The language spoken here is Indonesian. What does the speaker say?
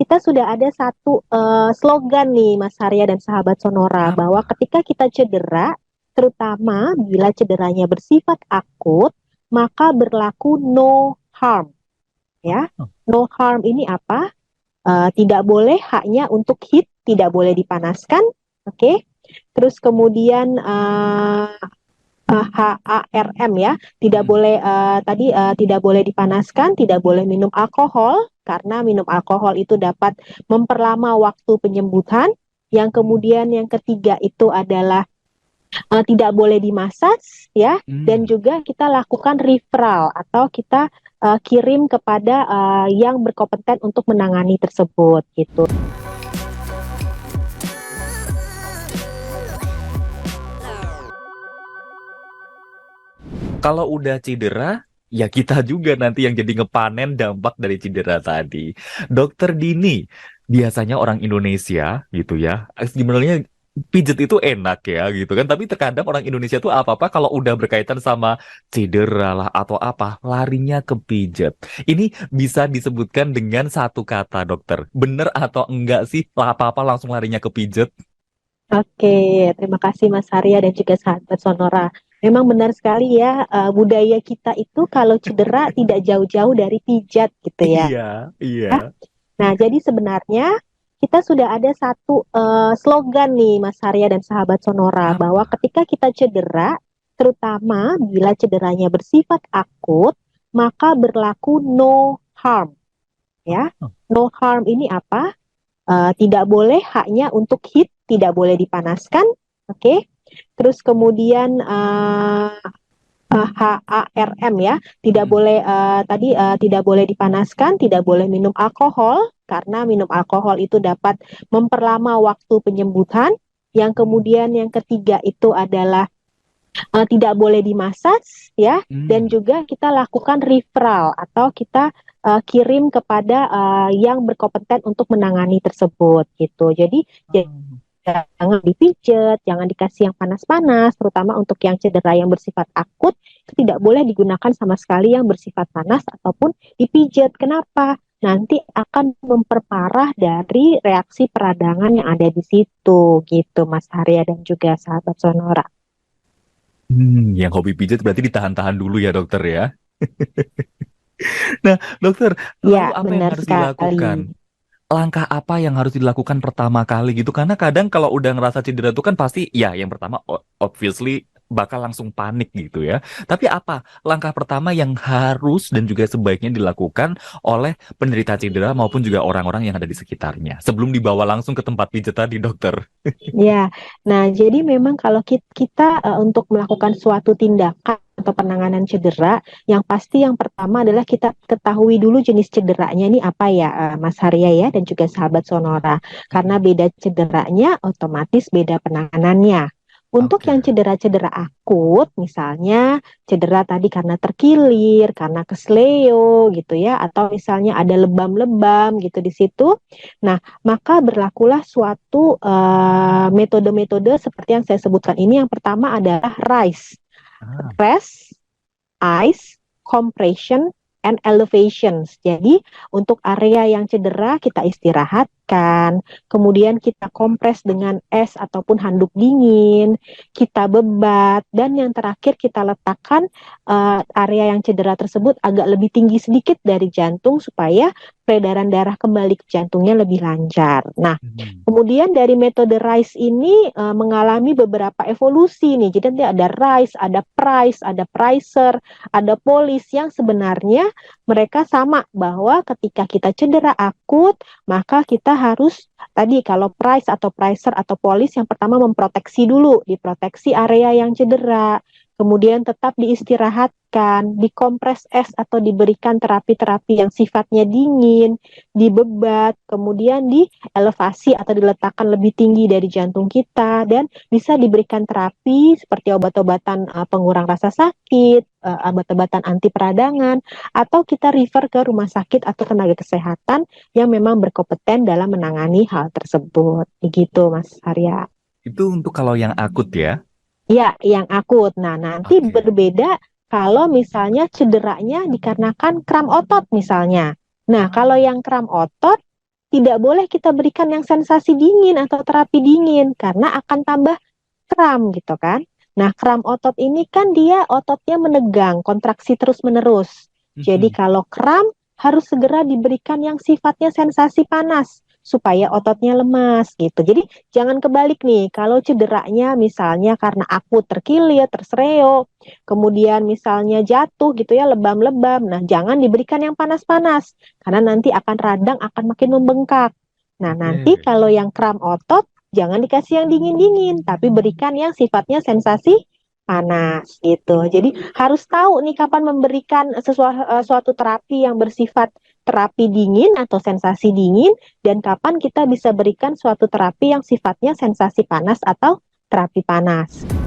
kita sudah ada satu slogan nih Mas Arya dan sahabat Sonora bahwa Apa? ketika kita cedera, terutama bila cederanya bersifat akut, maka berlaku no harm ya. Oh, No harm ini apa? Tidak boleh hanya untuk heat, tidak boleh dipanaskan, oke? Okay? Terus kemudian HARM ya, tidak mm-mm. boleh tidak boleh dipanaskan, tidak boleh minum alkohol karena minum alkohol itu dapat memperlama waktu penyembuhan. Yang kemudian yang ketiga itu adalah tidak boleh dimasaj ya, dan Hmm. juga kita lakukan referral atau kita kirim kepada yang berkompeten untuk menangani tersebut gitu. Kalau udah cedera, ya kita juga nanti yang jadi ngepanen dampak dari cedera tadi. Dokter Dini, biasanya orang Indonesia gitu ya, sebenarnya pijet itu enak ya gitu kan. Tapi terkadang orang Indonesia tuh apa-apa kalau udah berkaitan sama cedera lah atau apa, larinya ke pijet. Ini bisa disebutkan dengan satu kata dokter. Bener atau enggak sih apa-apa langsung larinya ke pijet? Oke, terima kasih Mas Arya dan juga sahabat Sonora. Memang benar sekali ya, budaya kita itu kalau cedera tidak jauh-jauh dari pijat gitu ya. Iya, iya. Nah, jadi sebenarnya kita sudah ada satu slogan nih Mas Arya dan sahabat Sonora bahwa Apa? ketika kita cedera, terutama bila cederanya bersifat akut, maka berlaku no harm ya. Oh. No harm ini apa? Tidak boleh hanya untuk heat, tidak boleh dipanaskan, oke? Okay? Terus kemudian HARM ya, tidak Mm-mm. boleh tidak boleh dipanaskan, tidak boleh minum alkohol karena minum alkohol itu dapat memperlama waktu penyembuhan. Yang kemudian yang ketiga itu adalah tidak boleh dimasaj ya, dan Hmm. juga kita lakukan referral atau kita kirim kepada yang berkompeten untuk menangani tersebut gitu. Jadi Oh. jangan dipijet, jangan dikasih yang panas-panas, terutama untuk yang cedera yang bersifat akut, itu tidak boleh digunakan sama sekali yang bersifat panas ataupun dipijet. Kenapa? Nanti akan memperparah dari reaksi peradangan yang ada di situ, gitu Mas Arya dan juga sahabat Sonora. Yang hobi pijat berarti ditahan-tahan dulu ya dokter ya. Nah, dokter, Ya, lalu apa yang benar harus sekali. dilakukan? Langkah apa yang harus dilakukan pertama kali gitu? Karena kadang kalau udah ngerasa cedera itu kan pasti, ya yang pertama obviously bakal langsung panik gitu ya. Tapi apa langkah pertama yang harus dan juga sebaiknya dilakukan oleh penderita cedera maupun juga orang-orang yang ada di sekitarnya sebelum dibawa langsung ke tempat pijat tadi, dokter? Ya, nah jadi memang kalau kita untuk melakukan suatu tindakan atau penanganan cedera, yang pasti yang pertama adalah kita ketahui dulu jenis cederanya ini apa ya, Mas Harya ya dan juga sahabat Sonora. Karena Mm-mm. beda cederanya, otomatis beda penanganannya. Untuk Oke. yang cedera-cedera akut, misalnya cedera tadi karena terkilir, karena kesleo gitu ya, atau misalnya ada lebam-lebam gitu di situ. Nah, maka berlakulah suatu metode-metode seperti yang saya sebutkan ini. Yang pertama adalah RICE, Ah. rest, ice, compression, and elevations. Jadi untuk area yang cedera kita istirahatkan, kemudian kita kompres dengan es ataupun handuk dingin, kita bebat, dan yang terakhir kita letakkan area yang cedera tersebut agak lebih tinggi sedikit dari jantung supaya peredaran darah kembali ke jantungnya lebih lancar. Nah, Hmm. kemudian dari metode RICE ini mengalami beberapa evolusi nih. Jadi nanti ada RICE, ada PRICE, ada PRICER, ada POLIS yang sebenarnya mereka sama bahwa ketika kita cedera akut, maka kita harus tadi kalau PRICE atau PRICER atau POLIS yang pertama memproteksi dulu, diproteksi area yang cedera. Kemudian tetap diistirahatkan, dikompres es atau diberikan terapi-terapi yang sifatnya dingin, dibebat, kemudian elevasi atau diletakkan lebih tinggi dari jantung kita dan bisa diberikan terapi seperti obat-obatan pengurang rasa sakit, obat-obatan anti peradangan, atau kita refer ke rumah sakit atau tenaga kesehatan yang memang berkompeten dalam menangani hal tersebut. Begitu, Mas Arya. Itu untuk kalau yang akut ya. Ya, yang akut. Nah, nanti Oke. berbeda kalau misalnya cederanya dikarenakan kram otot misalnya. Nah, kalau Ah. yang kram otot tidak boleh kita berikan yang sensasi dingin atau terapi dingin karena akan tambah kram gitu kan. Nah, kram otot ini kan dia ototnya menegang, kontraksi terus-menerus. Jadi kalau kram harus segera diberikan yang sifatnya sensasi panas supaya ototnya lemas gitu. Jadi jangan kebalik nih, kalau cederanya misalnya karena akut terkilir, tersreo, kemudian misalnya jatuh gitu ya, lebam-lebam. Nah, jangan diberikan yang panas-panas karena nanti akan radang, akan makin membengkak. Nah, nanti Oke. kalau yang kram otot jangan dikasih yang dingin-dingin, tapi berikan yang sifatnya sensasi panas gitu. Jadi harus tahu nih kapan memberikan suatu terapi yang bersifat terapi dingin atau sensasi dingin dan kapan kita bisa berikan suatu terapi yang sifatnya sensasi panas atau terapi panas.